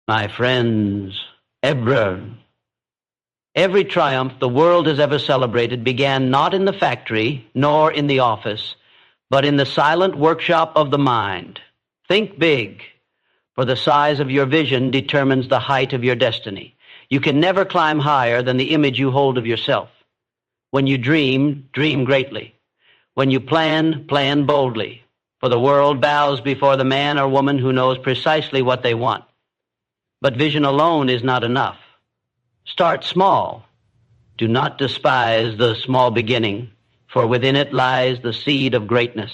My friends, every triumph the world has ever celebrated began not in the factory nor in the office, but in the silent workshop of the mind. Think big, for the size of your vision determines the height of your destiny. You can never climb higher than the image you hold of yourself. When you dream, dream greatly. When you plan, plan boldly, for the world bows before the man or woman who knows precisely what they want. But vision alone is not enough. Start small. Do not despise the small beginning, for within it lies the seed of greatness.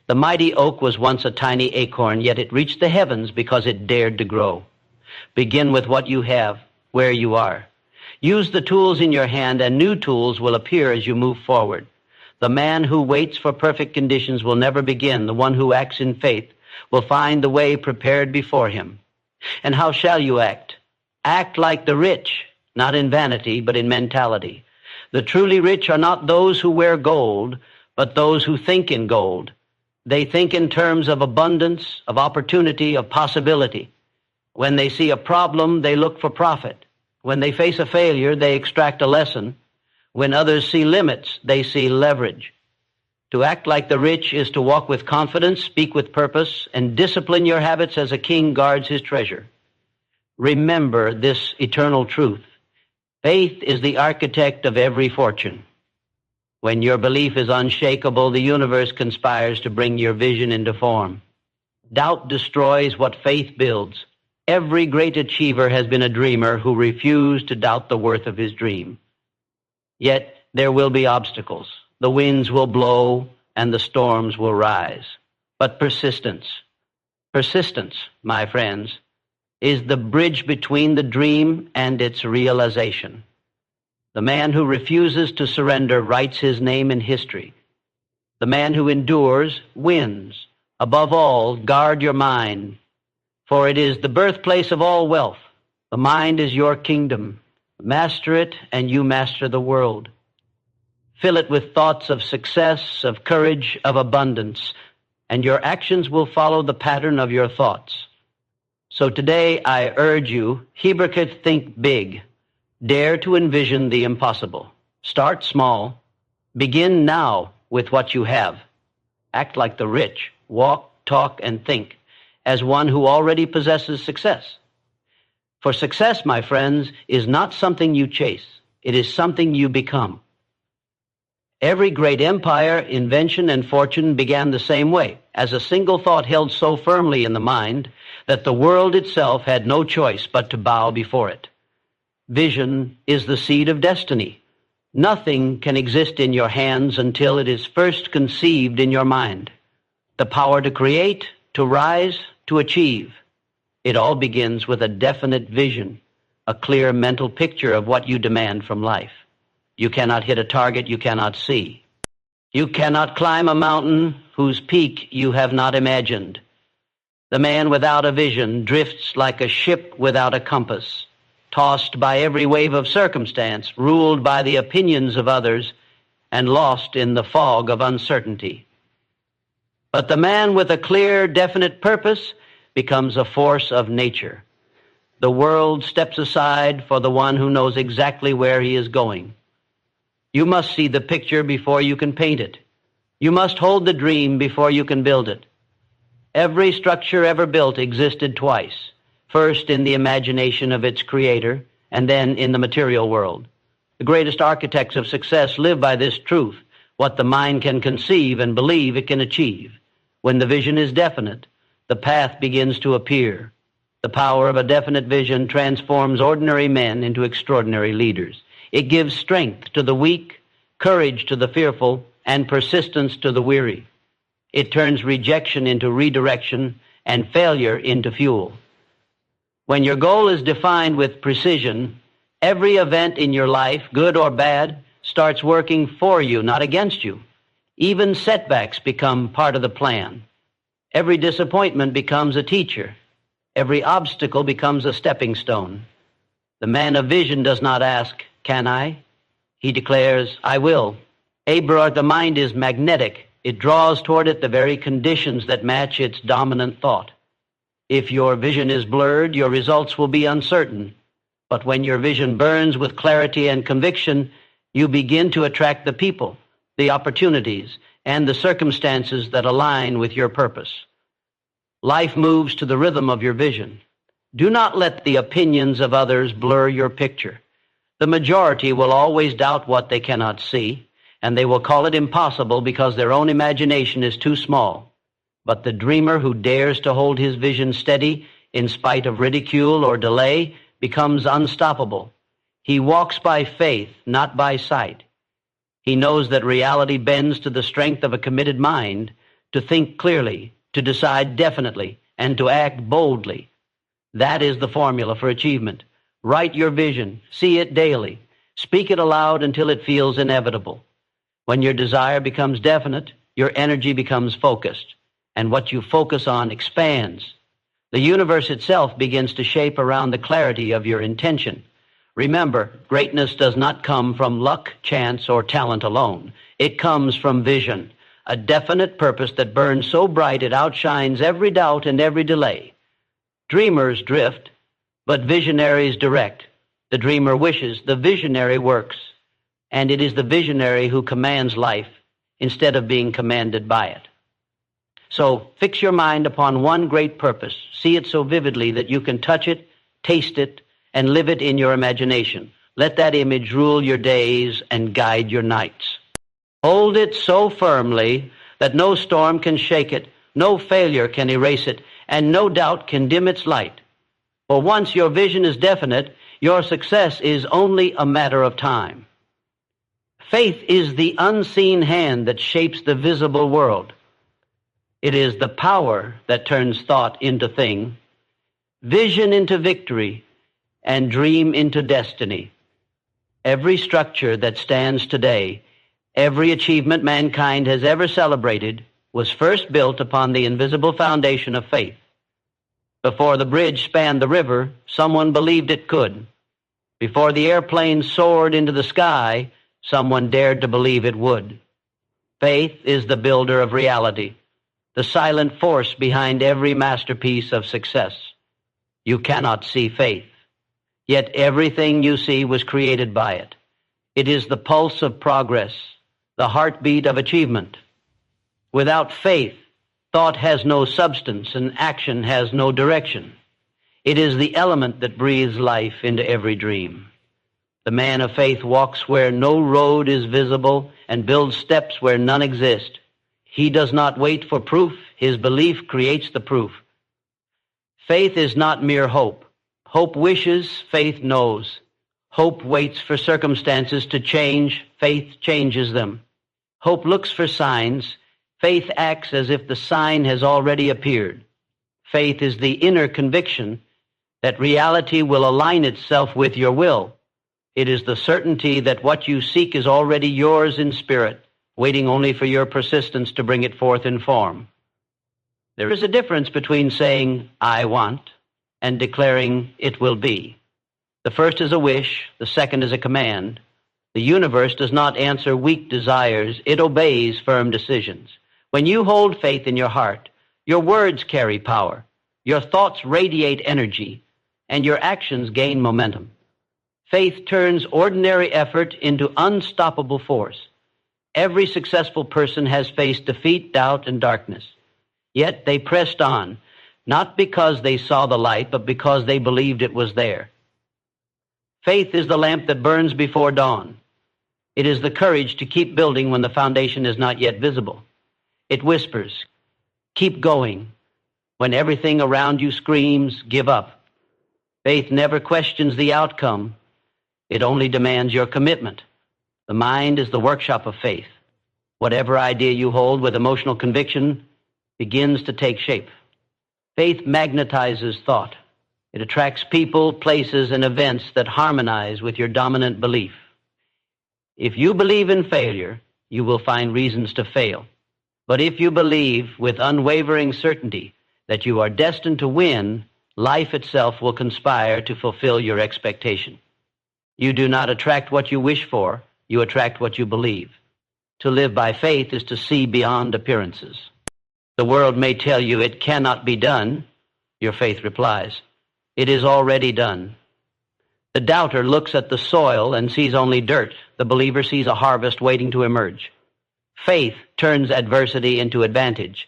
The mighty oak was once a tiny acorn, yet it reached the heavens because it dared to grow. Begin with what you have, where you are. Use the tools in your hand, and new tools will appear as you move forward. The man who waits for perfect conditions will never begin. The one who acts in faith will find the way prepared before him. And how shall you act? Act like the rich, not in vanity, but in mentality. The truly rich are not those who wear gold, but those who think in gold. They think in terms of abundance, of opportunity, of possibility. When they see a problem, they look for profit. When they face a failure, they extract a lesson. When others see limits, they see leverage. To act like the rich is to walk with confidence, speak with purpose, and discipline your habits as a king guards his treasure. Remember this eternal truth. Faith is the architect of every fortune. When your belief is unshakable, the universe conspires to bring your vision into form. Doubt destroys what faith builds. Every great achiever has been a dreamer who refused to doubt the worth of his dream. Yet there will be obstacles. The winds will blow and the storms will rise. But persistence, my friends, is the bridge between the dream and its realization. The man who refuses to surrender writes his name in history. The man who endures wins. Above all, guard your mind, for it is the birthplace of all wealth. The mind is your kingdom. Master it, and you master the world. Fill it with thoughts of success, of courage, of abundance, and your actions will follow the pattern of your thoughts. So today I urge you, Hebreket, think big. Dare to envision the impossible. Start small. Begin now with what you have. Act like the rich. Walk, talk, and think as one who already possesses success. For success, my friends, is not something you chase. It is something you become. Every great empire, invention, and fortune began the same way, as a single thought held so firmly in the mind that the world itself had no choice but to bow before it. Vision is the seed of destiny. Nothing can exist in your hands until it is first conceived in your mind. The power to create, to rise, to achieve. It all begins with a definite vision, a clear mental picture of what you demand from life. You cannot hit a target you cannot see. You cannot climb a mountain whose peak you have not imagined. The man without a vision drifts like a ship without a compass, tossed by every wave of circumstance, ruled by the opinions of others, and lost in the fog of uncertainty. But the man with a clear, definite purpose becomes a force of nature. The world steps aside for the one who knows exactly where he is going. You must see the picture before you can paint it. You must hold the dream before you can build it. Every structure ever built existed twice, first in the imagination of its creator, and then in the material world. The greatest architects of success live by this truth. What the mind can conceive and believe it can achieve. When the vision is definite, the path begins to appear. The power of a definite vision transforms ordinary men into extraordinary leaders. It gives strength to the weak, courage to the fearful, and persistence to the weary. It turns rejection into redirection and failure into fuel. When your goal is defined with precision, every event in your life, good or bad, starts working for you, not against you. Even setbacks become part of the plan. Every disappointment becomes a teacher. Every obstacle becomes a stepping stone. The man of vision does not ask, "Can I?" He declares, "I will." The mind is magnetic. It draws toward it the very conditions that match its dominant thought. If your vision is blurred, your results will be uncertain. But when your vision burns with clarity and conviction, you begin to attract the people, the opportunities, and the circumstances that align with your purpose. Life moves to the rhythm of your vision. Do not let the opinions of others blur your picture. The majority will always doubt what they cannot see, and they will call it impossible because their own imagination is too small. But the dreamer who dares to hold his vision steady in spite of ridicule or delay becomes unstoppable. He walks by faith, not by sight. He knows that reality bends to the strength of a committed mind, to think clearly, to decide definitely, and to act boldly. That is the formula for achievement. Write your vision, see it daily, speak it aloud until it feels inevitable. When your desire becomes definite, your energy becomes focused, and what you focus on expands. The universe itself begins to shape around the clarity of your intention. Remember, greatness does not come from luck, chance, or talent alone. It comes from vision, a definite purpose that burns so bright it outshines every doubt and every delay. Dreamers drift, but visionaries direct. The dreamer wishes, the visionary works, and it is the visionary who commands life instead of being commanded by it. So fix your mind upon one great purpose. See it so vividly that you can touch it, taste it, and live it in your imagination. Let that image rule your days and guide your nights. Hold it so firmly that no storm can shake it, no failure can erase it, and no doubt can dim its light. For once your vision is definite, your success is only a matter of time. Faith is the unseen hand that shapes the visible world. It is the power that turns thought into thing, vision into victory, and dream into destiny. Every structure that stands today, every achievement mankind has ever celebrated, was first built upon the invisible foundation of faith. Before the bridge spanned the river, someone believed it could. Before the airplane soared into the sky, someone dared to believe it would. Faith is the builder of reality, the silent force behind every masterpiece of success. You cannot see faith, yet everything you see was created by it. It is the pulse of progress, the heartbeat of achievement. Without faith, thought has no substance and action has no direction. It is the element that breathes life into every dream. The man of faith walks where no road is visible and builds steps where none exist. He does not wait for proof. His belief creates the proof. Faith is not mere hope. Hope wishes, faith knows. Hope waits for circumstances to change. Faith changes them. Hope looks for signs. Faith acts as if the sign has already appeared. Faith is the inner conviction that reality will align itself with your will. It is the certainty that what you seek is already yours in spirit, waiting only for your persistence to bring it forth in form. There is a difference between saying, "I want," and declaring, "it will be." The first is a wish, the second is a command. The universe does not answer weak desires, it obeys firm decisions. When you hold faith in your heart, your words carry power, your thoughts radiate energy, and your actions gain momentum. Faith turns ordinary effort into unstoppable force. Every successful person has faced defeat, doubt, and darkness. Yet they pressed on, not because they saw the light, but because they believed it was there. Faith is the lamp that burns before dawn. It is the courage to keep building when the foundation is not yet visible. It whispers, "Keep going," when everything around you screams, "Give up." Faith never questions the outcome. It only demands your commitment. The mind is the workshop of faith. Whatever idea you hold with emotional conviction begins to take shape. Faith magnetizes thought. It attracts people, places, and events that harmonize with your dominant belief. If you believe in failure, you will find reasons to fail. But if you believe with unwavering certainty that you are destined to win, life itself will conspire to fulfill your expectation. You do not attract what you wish for, you attract what you believe. To live by faith is to see beyond appearances. The world may tell you it cannot be done. Your faith replies, "It is already done." The doubter looks at the soil and sees only dirt. The believer sees a harvest waiting to emerge. Faith turns adversity into advantage.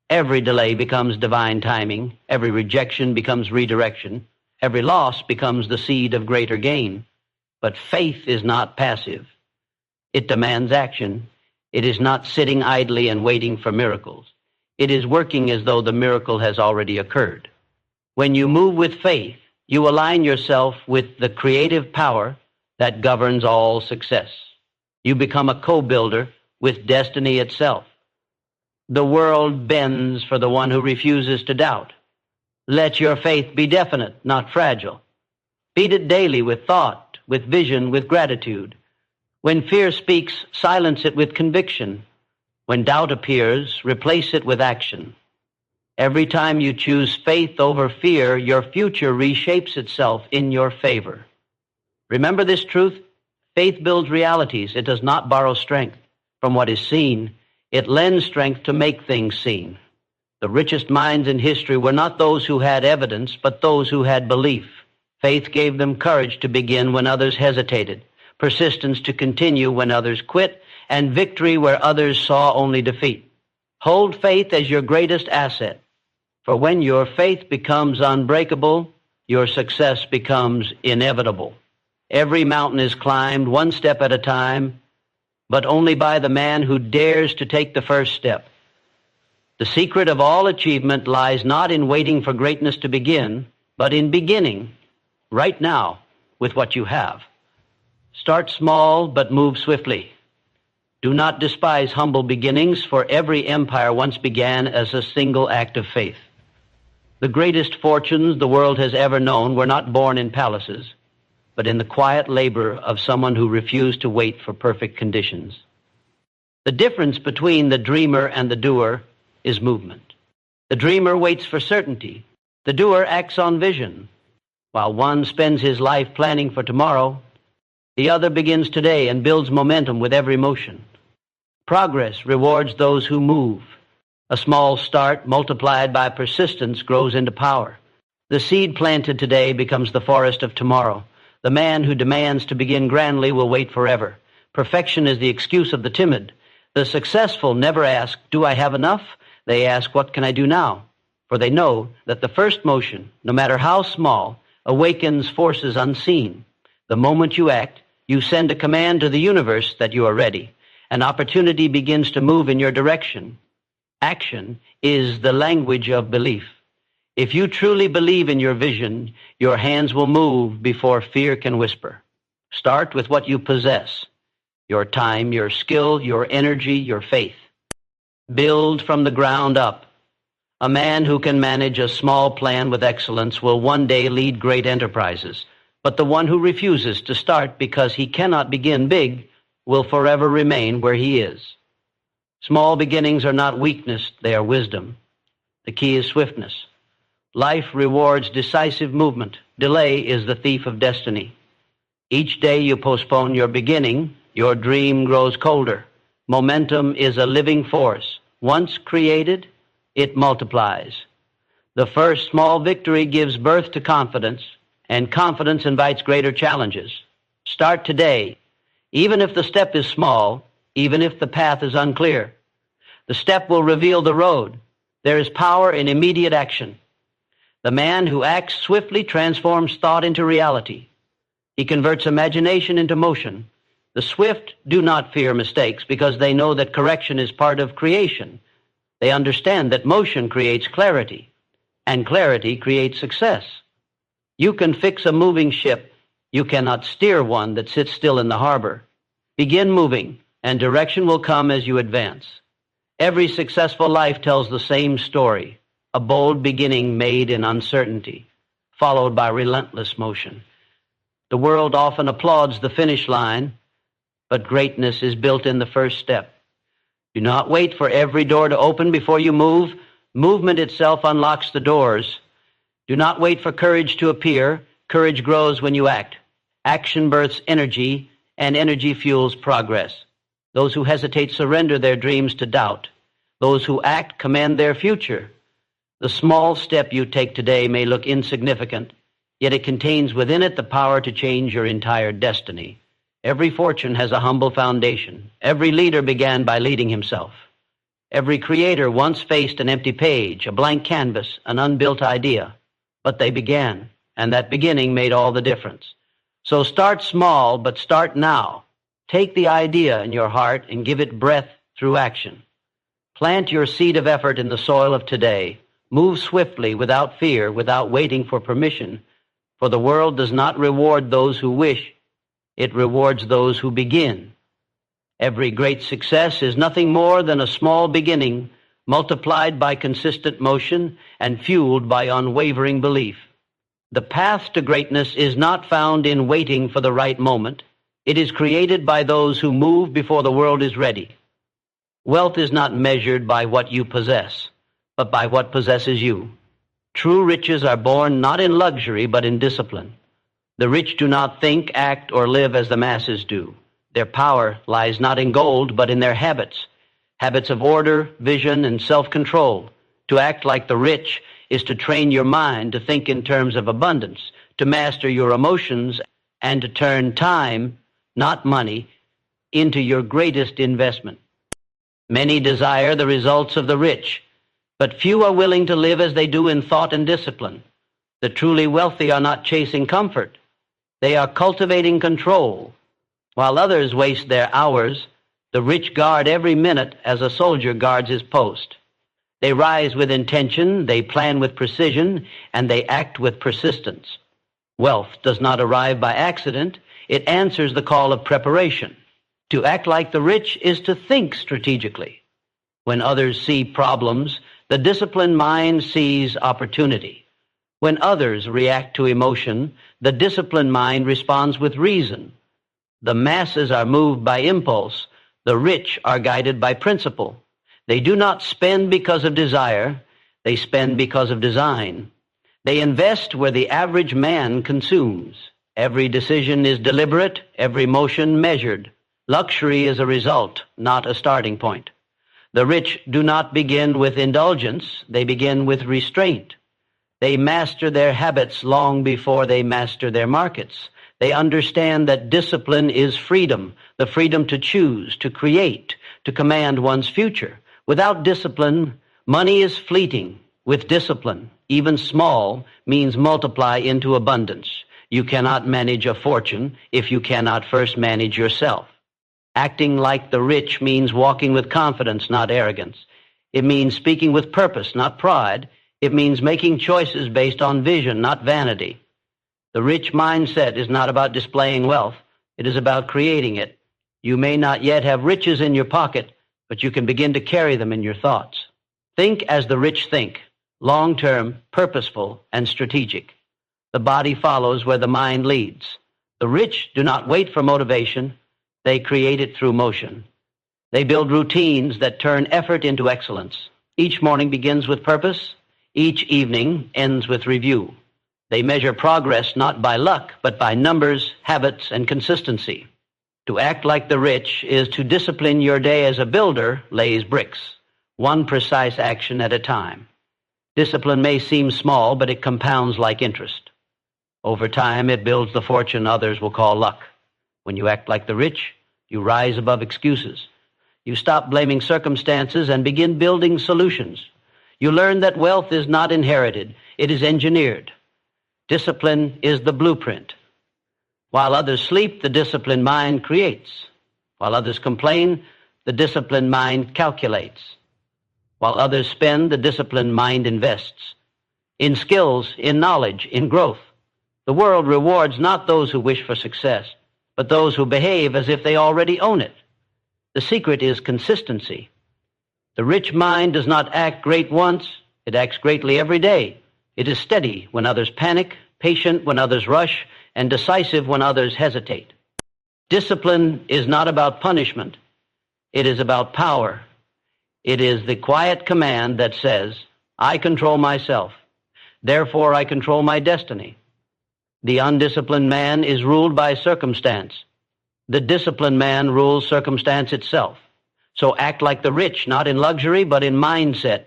Every delay becomes divine timing. Every rejection becomes redirection. Every loss becomes the seed of greater gain. But faith is not passive. It demands action. It is not sitting idly and waiting for miracles. It is working as though the miracle has already occurred. When you move with faith, you align yourself with the creative power that governs all success. You become a co-builder with destiny itself. The world bends for the one who refuses to doubt. Let your faith be definite, not fragile. Feed it daily with thought, with vision, with gratitude. When fear speaks, silence it with conviction. When doubt appears, replace it with action. Every time you choose faith over fear, your future reshapes itself in your favor. Remember this truth: faith builds realities. It does not borrow strength from what is seen. It lends strength to make things seen. The richest minds in history were not those who had evidence, but those who had belief. Faith gave them courage to begin when others hesitated, persistence to continue when others quit, and victory where others saw only defeat. Hold faith as your greatest asset. For when your faith becomes unbreakable, your success becomes inevitable. Every mountain is climbed one step at a time, but only by the man who dares to take the first step. The secret of all achievement lies not in waiting for greatness to begin, but in beginning right now with what you have. Start small, but move swiftly. Do not despise humble beginnings, for every empire once began as a single act of faith. The greatest fortunes the world has ever known were not born in palaces, but in the quiet labor of someone who refused to wait for perfect conditions. The difference between the dreamer and the doer is movement. The dreamer waits for certainty. The doer acts on vision. While one spends his life planning for tomorrow, the other begins today and builds momentum with every motion. Progress rewards those who move. A small start multiplied by persistence grows into power. The seed planted today becomes the forest of tomorrow. The man who demands to begin grandly will wait forever. Perfection is the excuse of the timid. The successful never ask, "Do I have enough?" They ask, "What can I do now?" For they know that the first motion, no matter how small, awakens forces unseen. The moment you act, you send a command to the universe that you are ready. An opportunity begins to move in your direction. Action is the language of belief. If you truly believe in your vision, your hands will move before fear can whisper. Start with what you possess: your time, your skill, your energy, your faith. Build from the ground up. A man who can manage a small plan with excellence will one day lead great enterprises. But the one who refuses to start because he cannot begin big will forever remain where he is. Small beginnings are not weakness, they are wisdom. The key is swiftness. Life rewards decisive movement. Delay is the thief of destiny. Each day you postpone your beginning, your dream grows colder. Momentum is a living force. Once created, it multiplies. The first small victory gives birth to confidence, and confidence invites greater challenges. Start today, even if the step is small, even if the path is unclear. The step will reveal the road. There is power in immediate action. The man who acts swiftly transforms thought into reality. He converts imagination into motion. The swift do not fear mistakes because they know that correction is part of creation. They understand that motion creates clarity, and clarity creates success. You can fix a moving ship. You cannot steer one that sits still in the harbor. Begin moving, and direction will come as you advance. Every successful life tells the same story: a bold beginning made in uncertainty, followed by relentless motion. The world often applauds the finish line, but greatness is built in the first step. Do not wait for every door to open before you move. Movement itself unlocks the doors. Do not wait for courage to appear. Courage grows when you act. Action births energy, and energy fuels progress. Those who hesitate surrender their dreams to doubt. Those who act command their future. The small step you take today may look insignificant, yet it contains within it the power to change your entire destiny. Every fortune has a humble foundation. Every leader began by leading himself. Every creator once faced an empty page, a blank canvas, an unbuilt idea. But they began, and that beginning made all the difference. So start small, but start now. Take the idea in your heart and give it breath through action. Plant your seed of effort in the soil of today. Move swiftly, without fear, without waiting for permission, for the world does not reward those who wish, it rewards those who begin. Every great success is nothing more than a small beginning, multiplied by consistent motion and fueled by unwavering belief. The path to greatness is not found in waiting for the right moment. It is created by those who move before the world is ready. Wealth is not measured by what you possess, but by what possesses you. True riches are born not in luxury, but in discipline. The rich do not think, act, or live as the masses do. Their power lies not in gold, but in their habits, habits of order, vision, and self-control. To act like the rich is to train your mind to think in terms of abundance, to master your emotions, and to turn time, not money, into your greatest investment. Many desire the results of the rich, but few are willing to live as they do in thought and discipline. The truly wealthy are not chasing comfort. They are cultivating control. While others waste their hours, the rich guard every minute as a soldier guards his post. They rise with intention, they plan with precision, and they act with persistence. Wealth does not arrive by accident. It answers the call of preparation. To act like the rich is to think strategically. When others see problems, the disciplined mind sees opportunity. When others react to emotion, the disciplined mind responds with reason. The masses are moved by impulse. The rich are guided by principle. They do not spend because of desire. They spend because of design. They invest where the average man consumes. Every decision is deliberate, every motion measured. Luxury is a result, not a starting point. The rich do not begin with indulgence, they begin with restraint. They master their habits long before they master their markets. They understand that discipline is freedom, the freedom to choose, to create, to command one's future. Without discipline, money is fleeting. With discipline, even small means multiply into abundance. You cannot manage a fortune if you cannot first manage yourself. Acting like the rich means walking with confidence, not arrogance. It means speaking with purpose, not pride. It means making choices based on vision, not vanity. The rich mindset is not about displaying wealth. It is about creating it. You may not yet have riches in your pocket, but you can begin to carry them in your thoughts. Think as the rich think, long-term, purposeful, and strategic. The body follows where the mind leads. The rich do not wait for motivation. They create it through motion. They build routines that turn effort into excellence. Each morning begins with purpose. Each evening ends with review. They measure progress not by luck, but by numbers, habits, and consistency. To act like the rich is to discipline your day as a builder lays bricks, one precise action at a time. Discipline may seem small, but it compounds like interest. Over time, it builds the fortune others will call luck. When you act like the rich, you rise above excuses. You stop blaming circumstances and begin building solutions. You learn that wealth is not inherited, it is engineered. Discipline is the blueprint. While others sleep, the disciplined mind creates. While others complain, the disciplined mind calculates. While others spend, the disciplined mind invests. In skills, in knowledge, in growth. The world rewards not those who wish for success, but those who behave as if they already own it. The secret is consistency. The rich mind does not act great once, it acts greatly every day. It is steady when others panic, patient when others rush, and decisive when others hesitate. Discipline is not about punishment. It is about power. It is the quiet command that says, I control myself. Therefore, I control my destiny. The undisciplined man is ruled by circumstance. The disciplined man rules circumstance itself. So act like the rich, not in luxury, but in mindset.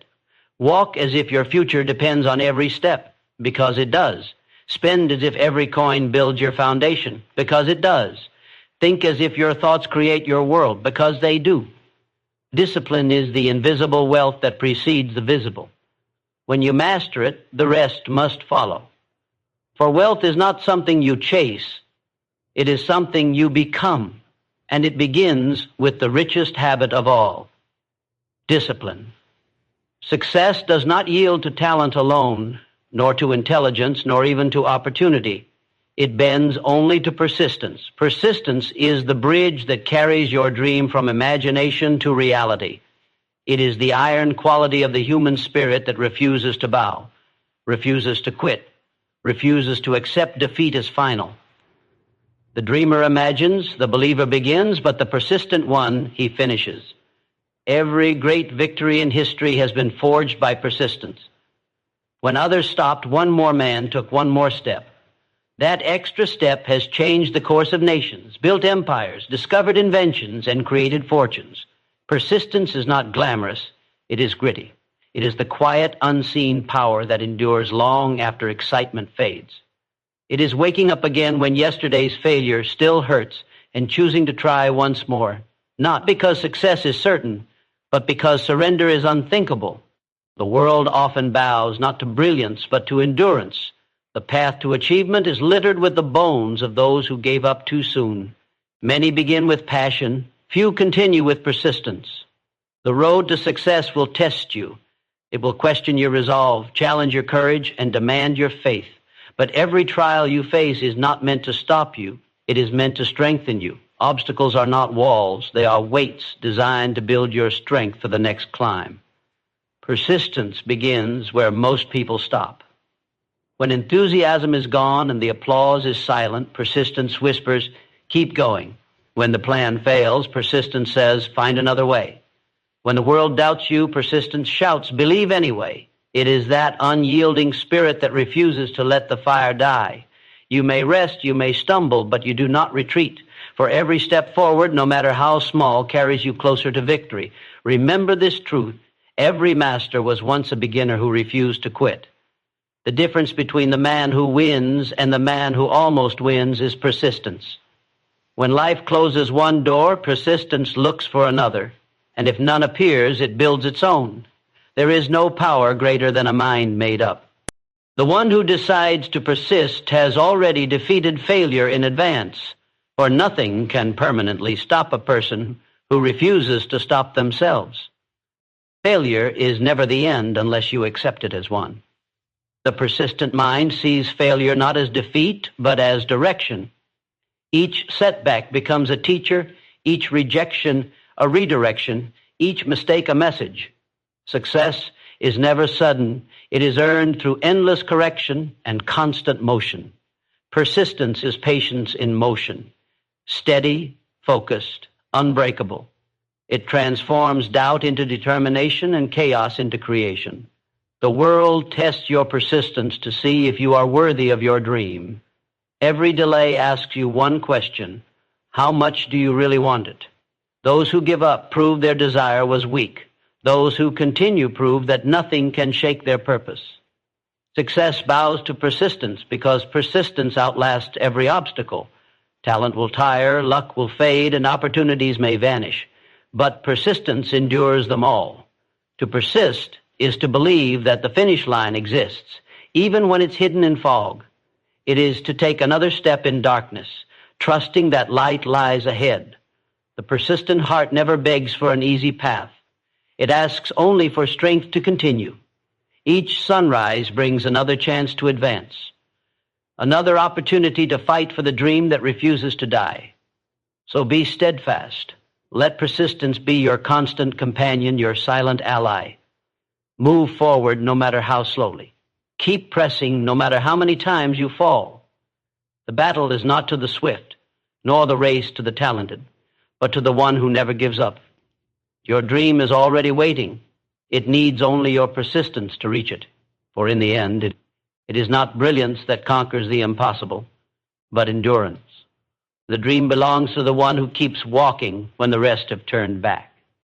Walk as if your future depends on every step, because it does. Spend as if every coin builds your foundation, because it does. Think as if your thoughts create your world, because they do. Discipline is the invisible wealth that precedes the visible. When you master it, the rest must follow. For wealth is not something you chase. It is something you become, and it begins with the richest habit of all, discipline. Success does not yield to talent alone, nor to intelligence, nor even to opportunity. It bends only to persistence. Persistence is the bridge that carries your dream from imagination to reality. It is the iron quality of the human spirit that refuses to bow, refuses to quit, refuses to accept defeat as final. The dreamer imagines, the believer begins, but the persistent one, he finishes. Every great victory in history has been forged by persistence. When others stopped, one more man took one more step. That extra step has changed the course of nations, built empires, discovered inventions, and created fortunes. Persistence is not glamorous, it is gritty. It is the quiet, unseen power that endures long after excitement fades. It is waking up again when yesterday's failure still hurts and choosing to try once more, not because success is certain, but because surrender is unthinkable. The world often bows not to brilliance, but to endurance. The path to achievement is littered with the bones of those who gave up too soon. Many begin with passion, few continue with persistence. The road to success will test you. It will question your resolve, challenge your courage, and demand your faith. But every trial you face is not meant to stop you. It is meant to strengthen you. Obstacles are not walls. They are weights designed to build your strength for the next climb. Persistence begins where most people stop. When enthusiasm is gone and the applause is silent, persistence whispers, keep going. When the plan fails, persistence says, find another way. When the world doubts you, persistence shouts, believe anyway. It is that unyielding spirit that refuses to let the fire die. You may rest, you may stumble, but you do not retreat. For every step forward, no matter how small, carries you closer to victory. Remember this truth. Every master was once a beginner who refused to quit. The difference between the man who wins and the man who almost wins is persistence. When life closes one door, persistence looks for another. And if none appears, it builds its own. There is no power greater than a mind made up. The one who decides to persist has already defeated failure in advance, for nothing can permanently stop a person who refuses to stop themselves. Failure is never the end unless you accept it as one. The persistent mind sees failure not as defeat, but as direction. Each setback becomes a teacher, each rejection a redirection, each mistake a message. Success is never sudden. It is earned through endless correction and constant motion. Persistence is patience in motion, steady, focused, unbreakable. It transforms doubt into determination and chaos into creation. The world tests your persistence to see if you are worthy of your dream. Every delay asks you one question: how much do you really want it? Those who give up prove their desire was weak. Those who continue prove that nothing can shake their purpose. Success bows to persistence because persistence outlasts every obstacle. Talent will tire, luck will fade, and opportunities may vanish. But persistence endures them all. To persist is to believe that the finish line exists, even when it's hidden in fog. It is to take another step in darkness, trusting that light lies ahead. The persistent heart never begs for an easy path. It asks only for strength to continue. Each sunrise brings another chance to advance, another opportunity to fight for the dream that refuses to die. So be steadfast. Let persistence be your constant companion, your silent ally. Move forward no matter how slowly. Keep pressing no matter how many times you fall. The battle is not to the swift, nor the race to the talented, but to the one who never gives up. Your dream is already waiting. It needs only your persistence to reach it. For in the end, it is not brilliance that conquers the impossible, but endurance. The dream belongs to the one who keeps walking when the rest have turned back.